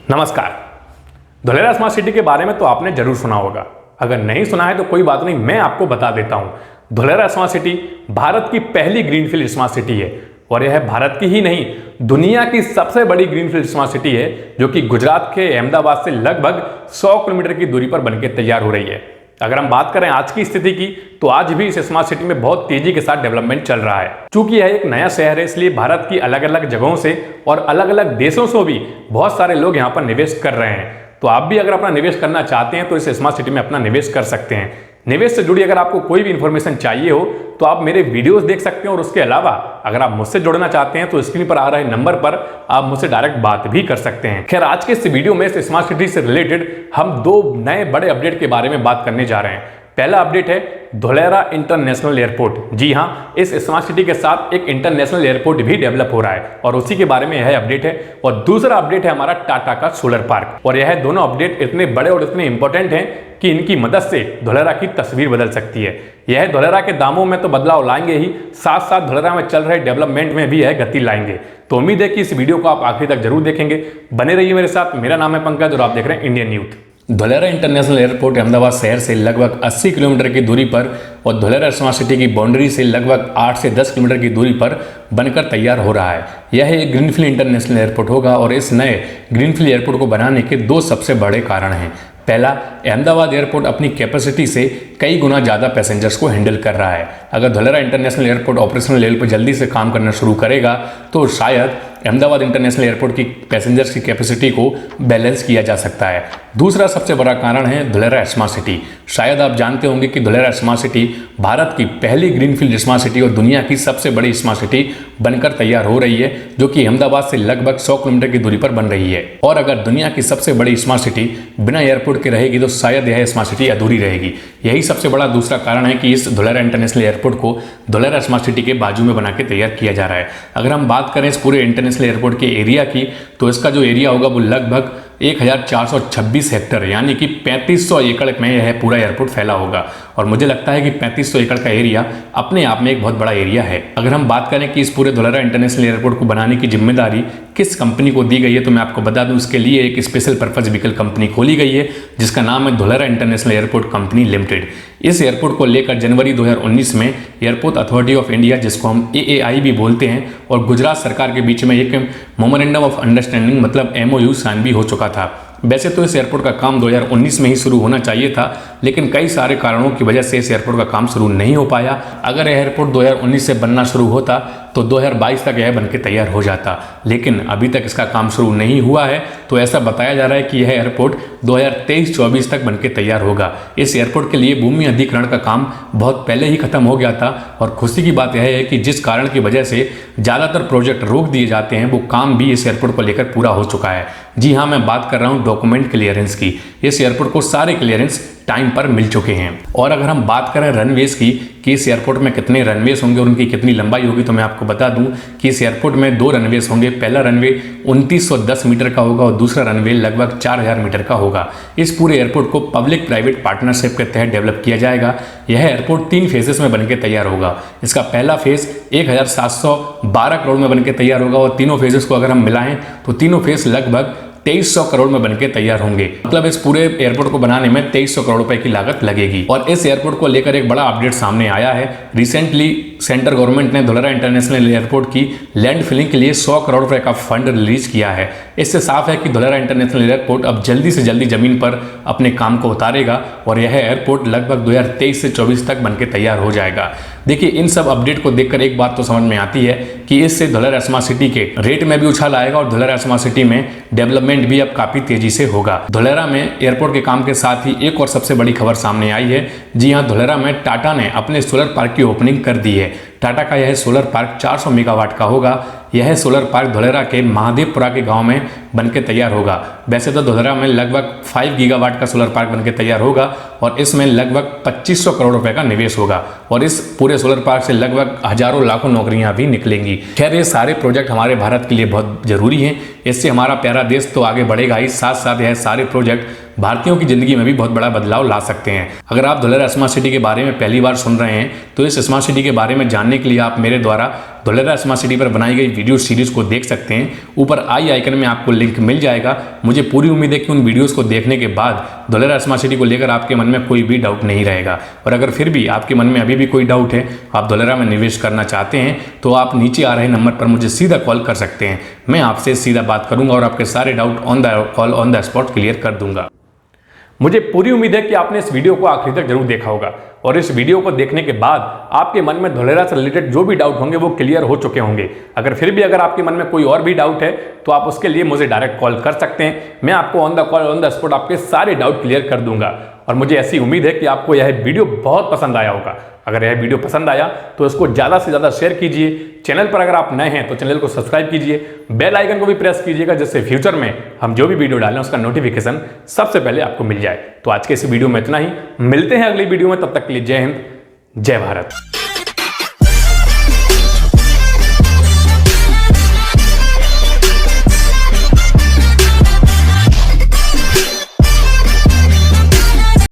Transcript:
नमस्कार। Dholera smart city के बारे में तो आपने जरूर सुना होगा। अगर नहीं सुना है तो कोई बात नहीं, मैं आपको बता देता हूं। धुलेरा स्मार्ट सिटी भारत की पहली ग्रीनफील्ड स्मार्ट सिटी है और यह भारत की ही नहीं, दुनिया की सबसे बड़ी ग्रीनफील्ड स्मार्ट सिटी है, जो कि गुजरात के अहमदाबाद से लगभग 100 किलोमीटर की दूरी पर बनकर तैयार हो रही है। अगर हम बात करें आज की स्थिति की, तो आज भी इस स्मार्ट सिटी में बहुत तेजी के साथ डेवलपमेंट चल रहा है। चूंकि यह एक नया शहर है, इसलिए भारत की अलग अलग जगहों से और अलग अलग देशों से भी बहुत सारे लोग यहाँ पर निवेश कर रहे हैं। तो आप भी अगर अपना निवेश करना चाहते हैं तो इस स्मार्ट सिटी में अपना निवेश कर सकते हैं। निवेश से जुड़ी अगर आपको कोई भी इंफॉर्मेशन चाहिए हो तो आप मेरे वीडियोस देख सकते हैं, और उसके अलावा अगर आप मुझसे जुड़ना चाहते हैं तो स्क्रीन पर आ रहे नंबर पर आप मुझसे डायरेक्ट बात भी कर सकते हैं। खैर, आज के इस वीडियो में इस स्मार्ट सिटी से रिलेटेड हम दो नए बड़े अपडेट के बारे में बात करने जा रहे हैं। पहला अपडेट है धुलेरा इंटरनेशनल एयरपोर्ट। जी हां, इस स्मार्ट सिटी के साथ एक इंटरनेशनल एयरपोर्ट भी डेवलप हो रहा है और उसी के बारे में यह अपडेट है। और दूसरा अपडेट है हमारा टाटा का सोलर पार्क। और यह दोनों अपडेट इतने बड़े और इतने इंपॉर्टेंट हैं कि इनकी मदद से धुलेरा की तस्वीर बदल सकती है। यह धुलेरा के दामों में तो बदलाव लाएंगे ही, साथ साथ धुलेरा में चल रहे डेवलपमेंट में भी यह गति लाएंगे। तो उम्मीद है कि इस वीडियो को आप आखिर तक जरूर देखेंगे। बने रहिए मेरे साथ। मेरा नाम है पंकज और आप देख रहे हैं Indian youth. Dholera international airport Ahmedabad शहर से लगभग 80 किलोमीटर की दूरी पर और धुलेरा स्मार्ट सिटी की बाउंड्री से लगभग 8 से 10 किलोमीटर की दूरी पर बनकर तैयार हो रहा है। यह एक ग्रीनफील्ड इंटरनेशनल एयरपोर्ट होगा और इस नए ग्रीनफील्ड एयरपोर्ट को बनाने के दो सबसे बड़े कारण हैं। पहला, अहमदाबाद एयरपोर्ट अपनी कैपेसिटी से कई गुना ज़्यादा पैसेंजर्स को हैंडल कर रहा है। अगर Dholera international airport operational level पर जल्दी से काम करना शुरू करेगा तो शायद अहमदाबाद इंटरनेशनल एयरपोर्ट की पैसेंजर्स की कैपेसिटी को बैलेंस किया जा सकता है। दूसरा सबसे बड़ा कारण है धुलेरा स्मार्ट सिटी। शायद आप जानते होंगे कि धुलेरा स्मार्ट सिटी भारत की पहली ग्रीनफील्ड स्मार्ट सिटी और दुनिया की सबसे बड़ी स्मार्ट सिटी बनकर तैयार हो रही है, जो कि अहमदाबाद से लगभग 100 किलोमीटर की दूरी पर बन रही है। और अगर दुनिया की सबसे बड़ी स्मार्ट सिटी बिना एयरपोर्ट के रहेगी तो शायद यह स्मार्ट सिटी अधूरी रहेगी। यही सबसे बड़ा दूसरा कारण है कि इस धुलेरा इंटरनेशनल एयरपोर्ट को धुलेरा स्मार्ट सिटी के बाजू में बना के तैयार किया जा रहा है। अगर हम बात करें इस पूरे इंटरनेशनल एयरपोर्ट के एरिया की, तो इसका जो एरिया होगा वो लगभग 1426 हेक्टर यानी कि 3500 एकड़ में यह पूरा एयरपोर्ट फैला होगा। और मुझे लगता है कि 3500 एकड़ का एरिया अपने आप में एक बहुत बड़ा एरिया है। अगर हम बात करें कि इस पूरे धुलेरा इंटरनेशनल एयरपोर्ट को बनाने की जिम्मेदारी किस कंपनी को दी गई है, तो मैं आपको बता दूं, इसके लिए एक स्पेशल पर्पज व्हीकल कंपनी खोली गई है जिसका नाम है Dholera international airport company limited. इस एयरपोर्ट को लेकर जनवरी 2019 में एयरपोर्ट अथॉरिटी ऑफ इंडिया, जिसको हम AAI भी बोलते हैं, और गुजरात सरकार के बीच में एक मेमोरेंडम ऑफ अंडरस्टैंडिंग मतलब MOU साइन भी हो चुका था। वैसे तो इस एयरपोर्ट का काम 2019 में ही शुरू होना चाहिए था, लेकिन कई सारे कारणों की वजह से इस एयरपोर्ट का काम शुरू नहीं हो पाया। अगर एयरपोर्ट 2019 से बनना शुरू होता तो 2022 तक यह बनके तैयार हो जाता, लेकिन अभी तक इसका काम शुरू नहीं हुआ है। तो ऐसा बताया जा रहा है कि यह एयरपोर्ट 2023-24 तक बनके तैयार होगा। इस एयरपोर्ट के लिए भूमि अधिग्रहण का काम बहुत पहले ही खत्म हो गया था। और खुशी की बात यह है कि जिस कारण की वजह से ज़्यादातर प्रोजेक्ट रोक दिए जाते हैं, वो काम भी इस एयरपोर्ट को लेकर पूरा हो चुका है। जी हाँ, मैं बात कर रहा हूँ डॉक्यूमेंट क्लियरेंस की। इस एयरपोर्ट को सारे क्लियरेंस टाइम पर मिल चुके हैं। और अगर हम बात करें रनवेज की कि इस एयरपोर्ट में कितने रनवेज होंगे और उनकी कितनी लंबाई होगी, तो मैं आपको बता दूं कि इस एयरपोर्ट में 2 रनवेज होंगे। पहला रनवे 2910 मीटर का होगा और दूसरा रनवे लगभग 4000 मीटर का होगा। इस पूरे एयरपोर्ट को पब्लिक प्राइवेट पार्टनरशिप के तहत डेवलप किया जाएगा। यह एयरपोर्ट 3 फेजेस में बनकर तैयार होगा। इसका पहला फेज 1712 करोड़ में बनकर तैयार होगा और तीनों फेजेस को अगर हम मिलाएं तो तीनों फेज लगभग 2300 करोड़ में बनके तैयार होंगे। मतलब इस पूरे एयरपोर्ट को बनाने में 2300 करोड़ रुपए की लागत लगेगी। और इस एयरपोर्ट को लेकर एक बड़ा अपडेट सामने आया है। रिसेंटली सेंट्रल गवर्नमेंट ने धुलेरा इंटरनेशनल एयरपोर्ट की लैंड फिलिंग के लिए 100 करोड़ रुपए का फंड रिलीज किया है। इससे साफ है कि धुलेरा इंटरनेशनल एयरपोर्ट अब जल्दी से जल्दी जमीन पर अपने काम को उतारेगा और यह एयरपोर्ट लगभग 2023 से 24 तक बनके तैयार हो जाएगा। देखिए, इन सब अपडेट को देखकर एक बात तो समझ में आती है कि इससे धुलेरा स्मार्ट सिटी के रेट में भी उछाल आएगा और धुलेरा स्मार्ट सिटी में डेवलपमेंट भी अब काफी तेजी से होगा। धुलेरा में एयरपोर्ट के काम के साथ ही एक और सबसे बड़ी खबर सामने आई है। जी हां, धुलेरा में टाटा ने अपने सोलर पार्क की ओपनिंग कर दी है। टाटा का यह सोलर पार्क 400 मेगावाट का होगा। यह सोलर पार्क धुलेरा के महादेवपुरा के गांव में बनके तैयार होगा। वैसे तो धुलेरा में लगभग 5 गीगावाट का सोलर पार्क बनके तैयार होगा और इसमें लगभग 2500 करोड़ रुपए का निवेश होगा और इस पूरे सोलर पार्क से लगभग हजारों लाखों नौकरियां भी निकलेंगी। खैर, ये सारे प्रोजेक्ट हमारे भारत के लिए बहुत जरूरी हैं। इससे हमारा प्यारा देश तो आगे बढ़ेगा ही, साथ साथ यह सारे प्रोजेक्ट भारतीयों की जिंदगी में भी बहुत बड़ा बदलाव ला सकते हैं। अगर आप धुलेरा स्मार्ट सिटी के बारे में पहली बार सुन रहे हैं तो इस स्मार्ट सिटी के बारे में जानने के लिए आप मेरे द्वारा धोलेरा स्मार्ट सिटी पर बनाई गई वीडियो सीरीज को देख सकते हैं। ऊपर आई आइकन में आपको लिंक मिल जाएगा। मुझे पूरी उम्मीद है कि उन वीडियोस को देखने के बाद धोलेरा स्मार्ट सिटी को लेकर आपके मन में कोई भी डाउट नहीं रहेगा। और अगर फिर भी आपके मन में अभी भी कोई डाउट है, आप धोलेरा में निवेश करना चाहते हैं, तो आप नीचे आ रहे नंबर पर मुझे सीधा कॉल कर सकते हैं। मैं आपसे सीधा बात करूंगा और आपके सारे doubt on the call on the spot clear कर दूंगा। मुझे पूरी उम्मीद है कि आपने इस वीडियो को आखिरी तक जरूर देखा होगा और इस वीडियो को देखने के बाद आपके मन में धोलेरा से रिलेटेड जो भी डाउट होंगे वो क्लियर हो चुके होंगे। अगर फिर भी आपके मन में कोई और भी डाउट है तो आप उसके लिए मुझे डायरेक्ट कॉल कर सकते हैं। मैं आपको on the call on the spot आपके सारे डाउट क्लियर कर दूंगा। और मुझे ऐसी उम्मीद है कि आपको यह वीडियो बहुत पसंद आया होगा। अगर यह वीडियो पसंद आया तो इसको ज़्यादा से ज़्यादा शेयर कीजिए। चैनल पर अगर आप नए हैं तो चैनल को सब्सक्राइब कीजिए, बेल आइकन को भी प्रेस कीजिएगा, जिससे फ्यूचर में हम जो भी वीडियो डालें उसका नोटिफिकेशन सबसे पहले आपको मिल जाए। तो आज के इस वीडियो में इतना ही, मिलते हैं अगली वीडियो में, तब तक के लिए जय हिंद, जय भारत।